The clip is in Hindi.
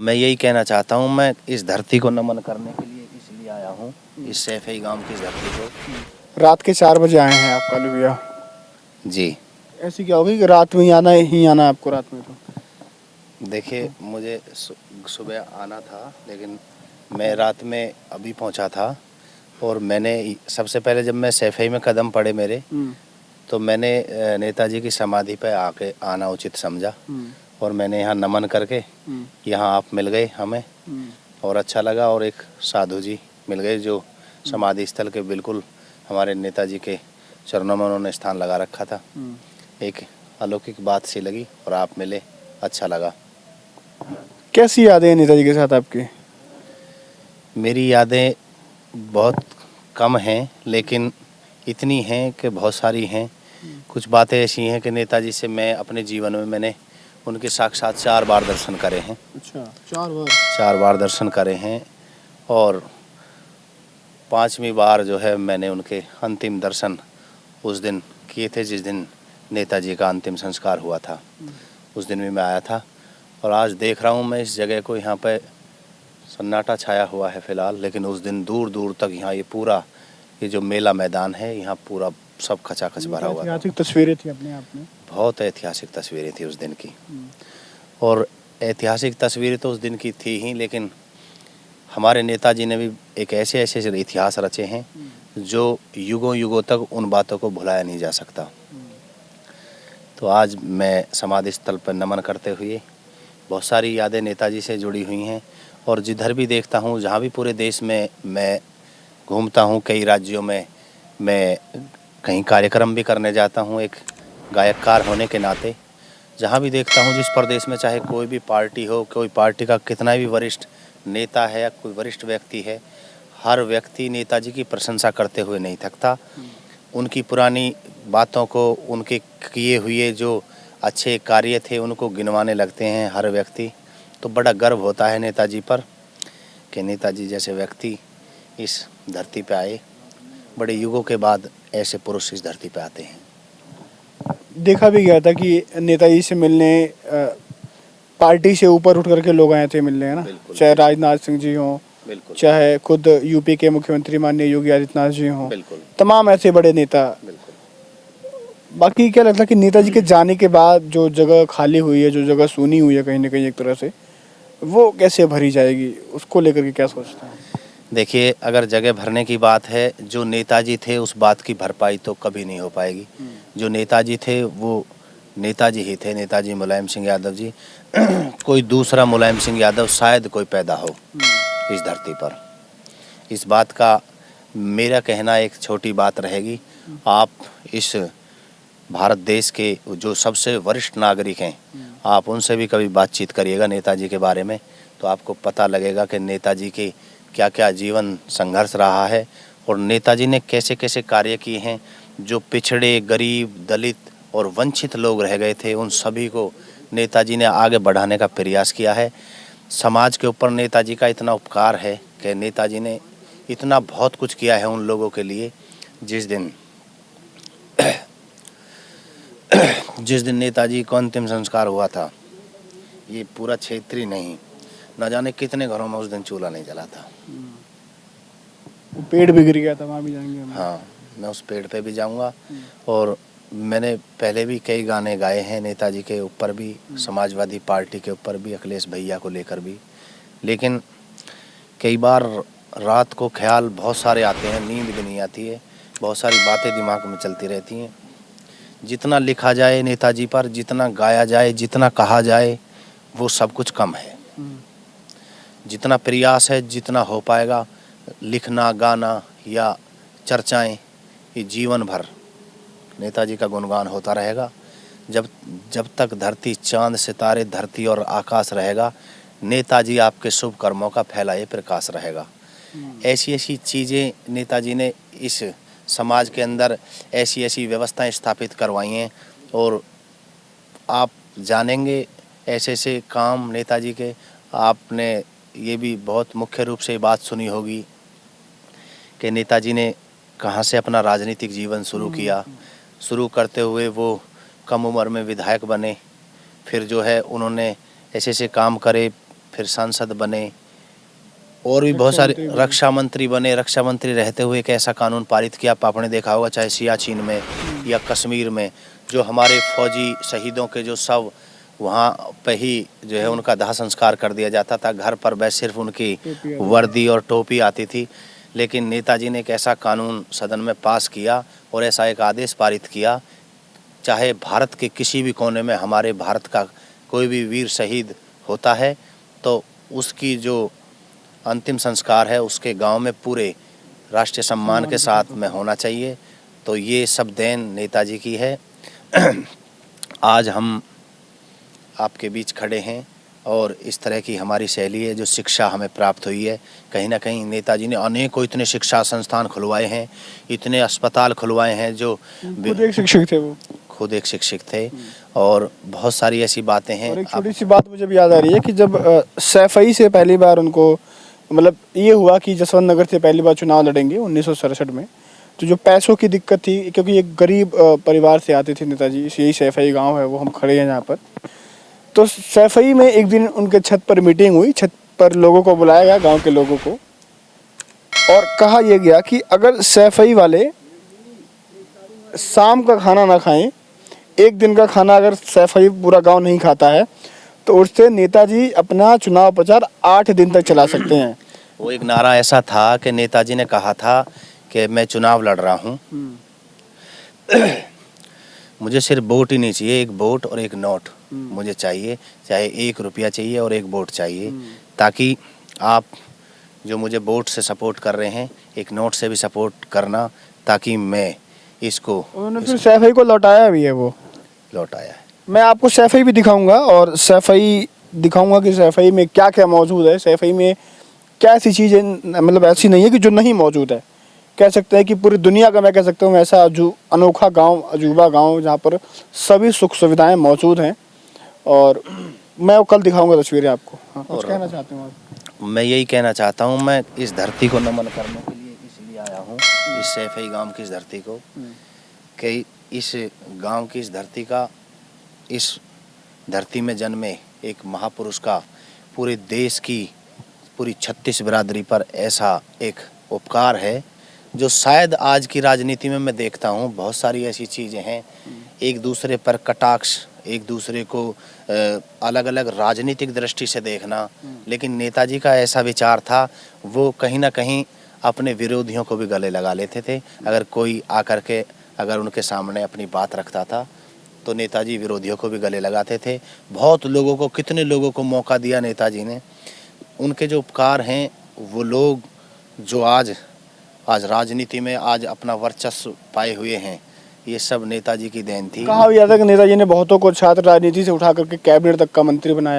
मैं यही कहना चाहता हूँ, मैं इस धरती को नमन करने के लिए इसलिए आया हूँ, इस सैफई गांव की धरती को। रात के 4 बजे आए हैं आप कालू भैया। जी ऐसी क्या होगी कि रात में ही आना है आपको रात में? तो देखिए, मुझे सुबह आना था, लेकिन मैं रात में अभी पहुंचा था। और मैंने सबसे पहले जब मैं सैफई में कदम पड़े मेरे, तो मैंने नेताजी की समाधि पे आके आना उचित समझा। और मैंने यहाँ नमन करके, यहाँ आप मिल गए हमें और अच्छा लगा। और एक साधु जी मिल गए जो समाधि स्थल के बिल्कुल हमारे नेताजी के चरणों में उन्होंने स्थान लगा रखा था। एक अलौकिक बात सी लगी और आप मिले, अच्छा लगा। कैसी यादें हैं नेताजी के साथ आपकी? मेरी यादें बहुत कम हैं, लेकिन इतनी हैं कि बहुत सारी हैं। कुछ बातें ऐसी हैं कि नेताजी से मैं अपने जीवन में मैंने उनके साक्षात 4 बार दर्शन करे हैं। अच्छा, 4 बार? 4 बार दर्शन करे हैं। और 5वीं बार जो है मैंने उनके अंतिम दर्शन उस दिन किए थे जिस दिन नेताजी का अंतिम संस्कार हुआ था। उस दिन भी मैं आया था। और आज देख रहा हूँ मैं इस जगह को, यहाँ पे सन्नाटा छाया हुआ है फ़िलहाल, लेकिन उस दिन दूर दूर तक यहाँ ये जो मेला मैदान है, यहाँ पूरा सब खचाखच भरा हुआ था। ऐतिहासिक तस्वीरें थी अपने आप में। बहुत ऐतिहासिक तस्वीरें थी उस दिन की। और ऐतिहासिक तस्वीरें तो उस दिन की थी ही, लेकिन हमारे नेताजी ने भी एक ऐसे ऐसे इतिहास रचे हैं जो युगों युगों तक उन बातों को भुलाया नहीं जा सकता। तो आज मैं समाधि स्थल पर नमन करते हुए, बहुत सारी यादें नेताजी से जुड़ी हुई हैं। और जिधर भी देखता हूँ, जहाँ भी पूरे देश में मैं घूमता हूँ, कई राज्यों में मैं कहीं कार्यक्रम भी करने जाता हूँ एक गायककार होने के नाते। जहाँ भी देखता हूँ, जिस प्रदेश में चाहे कोई भी पार्टी हो, कोई पार्टी का कितना भी वरिष्ठ नेता है या कोई वरिष्ठ व्यक्ति है, हर व्यक्ति नेताजी की प्रशंसा करते हुए नहीं थकता। उनकी पुरानी बातों को, उनके किए हुए जो अच्छे कार्य थे, उनको गिनवाने लगते हैं हर व्यक्ति। तो बड़ा गर्व होता है नेताजी पर कि नेताजी जैसे व्यक्ति इस धरती पे आए। बड़े युगों के बाद ऐसे पुरुष इस धरती पे आते हैं। देखा भी गया था कि नेताजी से मिलने पार्टी से ऊपर उठ करके लोग आए थे मिलने, है ना? चाहे राजनाथ सिंह जी हों, चाहे खुद यूपी के मुख्यमंत्री माननीय योगी आदित्यनाथ जी हों, तमाम ऐसे बड़े नेता। बाकी क्या लगता है कि नेताजी के जाने के बाद जो जगह खाली हुई है, जो जगह सूनी हुई है कहीं ना कहीं एक तरह से, वो कैसे भरी जाएगी? उसको लेकर के क्या सोचते हैं? देखिए, अगर जगह भरने की बात है, जो नेताजी थे उस बात की भरपाई तो कभी नहीं हो पाएगी। जो नेताजी थे वो नेताजी ही थे, नेताजी मुलायम सिंह यादव जी। कोई दूसरा मुलायम सिंह यादव शायद कोई पैदा हो इस धरती पर। इस बात का मेरा कहना एक छोटी बात रहेगी। आप इस भारत देश के जो सबसे वरिष्ठ नागरिक हैं, आप उनसे भी कभी बातचीत करिएगा नेताजी के बारे में, तो आपको पता लगेगा कि नेताजी के क्या क्या जीवन संघर्ष रहा है और नेताजी ने कैसे कैसे कार्य किए हैं। जो पिछड़े, गरीब, दलित और वंचित लोग रह गए थे, उन सभी को नेताजी ने आगे बढ़ाने का प्रयास किया है। समाज के ऊपर नेताजी का इतना उपकार है कि नेताजी ने इतना बहुत कुछ किया है उन लोगों के लिए। जिस दिन नेताजी को अंतिम संस्कार हुआ था, ये पूरा क्षेत्र ही नहीं, न जाने कितने घरों में उस दिन चूल्हा नहीं जला था। पेड़ भी गिर गया था, वहाँ भी जाएंगे हम। हाँ, मैं उस पेड़ पे भी जाऊंगा। और मैंने पहले भी कई गाने गाए हैं नेताजी के ऊपर भी, समाजवादी पार्टी के ऊपर भी, अखिलेश भैया को लेकर भी। लेकिन कई बार रात को ख्याल बहुत सारे आते हैं, नींद भी नहीं आती है, बहुत सारी बातें दिमाग में चलती रहती हैं। जितना लिखा जाए नेताजी पर, जितना गाया जाए, जितना कहा जाए, वो सब कुछ कम है। जितना प्रयास है, जितना हो पाएगा, लिखना, गाना या चर्चाएं, ये जीवन भर नेताजी का गुणगान होता रहेगा। जब तक धरती, चांद, सितारे, धरती और आकाश रहेगा, नेताजी आपके शुभ कर्मों का फैलाए प्रकाश रहेगा। ऐसी ऐसी चीज़ें नेताजी ने इस समाज के अंदर ऐसी ऐसी व्यवस्थाएं स्थापित करवाई हैं। और आप जानेंगे ऐसे ऐसे काम नेताजी के। आपने ये भी बहुत मुख्य रूप से बात सुनी होगी कि नेताजी ने कहाँ से अपना राजनीतिक जीवन शुरू किया। शुरू करते हुए वो कम उम्र में विधायक बने, फिर जो है उन्होंने ऐसे ऐसे काम करे, फिर सांसद बने और भी बहुत सारे रक्षा मंत्री बने। रक्षा मंत्री रहते हुए एक ऐसा कानून पारित किया, आपने देखा होगा, चाहे सियाचिन में या कश्मीर में, जो हमारे फौजी शहीदों के जो शव वहाँ पे ही जो है उनका दाह संस्कार कर दिया जाता था। घर पर बस सिर्फ उनकी वर्दी और टोपी आती थी। लेकिन नेताजी ने एक ऐसा कानून सदन में पास किया और ऐसा एक आदेश पारित किया, चाहे भारत के किसी भी कोने में हमारे भारत का कोई भी वीर शहीद होता है तो उसकी जो अंतिम संस्कार है उसके गांव में पूरे राष्ट्रीय सम्मान के साथ में होना चाहिए। तो ये सब देन नेताजी की है। आज हम आपके बीच खड़े हैं और इस तरह की हमारी शैली है, जो शिक्षा हमें प्राप्त हुई है। कहीं ना कहीं नेताजी ने अनेकों इतने शिक्षा संस्थान खुलवाए हैं, इतने अस्पताल खुलवाए हैं। जो खुद एक शिक्षक थे, वो खुद एक शिक्षक थे। और बहुत सारी ऐसी बातें हैं। और एक छोटी सी बात मुझे भी याद आ रही है कि जब सैफई से पहली बार उनको मतलब ये हुआ कि जसवंत नगर से पहली बार चुनाव लड़ेंगे 1967 में, तो जो पैसों की दिक्कत थी, क्योंकि एक गरीब परिवार से आते थे नेताजी, यही सैफई गांव है, वो हम खड़े हैं यहाँ पर। तो सैफई में एक दिन उनके छत पर मीटिंग हुई, छत पर लोगों को बुलाया गया, गांव के लोगों को, और कहा यह गया कि अगर सैफई वाले शाम का खाना ना खाएं, एक दिन का खाना अगर सैफई पूरा गांव नहीं खाता है, तो उससे नेताजी अपना चुनाव प्रचार 8 दिन तक चला सकते हैं। वो एक नारा ऐसा था कि नेताजी ने कहा था कि मैं चुनाव लड़ रहा हूँ, मुझे सिर्फ वोट ही नहीं चाहिए, एक वोट और एक नोट मुझे चाहिए, चाहे 1 रुपया चाहिए और एक वोट चाहिए, ताकि आप जो मुझे वोट से सपोर्ट कर रहे हैं एक नोट से भी सपोर्ट करना, ताकि मैं इसको। उन्होंने फिर सैफई को लौटाया भी है, वो लौटाया है। मैं आपको सैफई भी दिखाऊंगा और सैफई दिखाऊंगा कि सैफई में क्या क्या मौजूद है, सैफई में क्या ऐसी चीज़ें मतलब ऐसी नहीं है कि जो नहीं मौजूद है। कह सकते हैं कि पूरी दुनिया का, मैं कह सकता हूँ, ऐसा अनोखा गांव, अजूबा गांव, जहाँ पर सभी सुख सुविधाएं मौजूद हैं। और मैं वो कल दिखाऊंगा तस्वीरें आपको। हाँ, कुछ कहना चाहते हूँ आप? मैं यही कहना चाहता हूँ, मैं इस धरती को नमन करने के लिए इसलिए आया हूँ, इस सैफई गांव की इस धरती को, कि इस गांव की इस धरती का, इस धरती में जन्मे एक महापुरुष का पूरे देश की, पूरी 36 बिरादरी पर ऐसा एक उपकार है, जो शायद आज की राजनीति में मैं देखता हूँ बहुत सारी ऐसी चीज़ें हैं, एक दूसरे पर कटाक्ष, एक दूसरे को अलग अलग राजनीतिक दृष्टि से देखना। लेकिन नेताजी का ऐसा विचार था, वो कहीं ना कहीं अपने विरोधियों को भी गले लगा लेते थे। अगर कोई आकर के अगर उनके सामने अपनी बात रखता था तो नेताजी विरोधियों को भी गले लगाते थे। बहुत लोगों को, कितने लोगों को मौका दिया नेताजी ने। उनके जो उपकार हैं, वो लोग जो आज राजनीति में आज अपना वर्चस्व पाए हुए हैं, ये सब नेताजी की देन थी। कहा भी जाता है कि नेताजी ने बहुतों को छात्र राजनीति से उठा करके कैबिनेट तक का मंत्री बनाया है।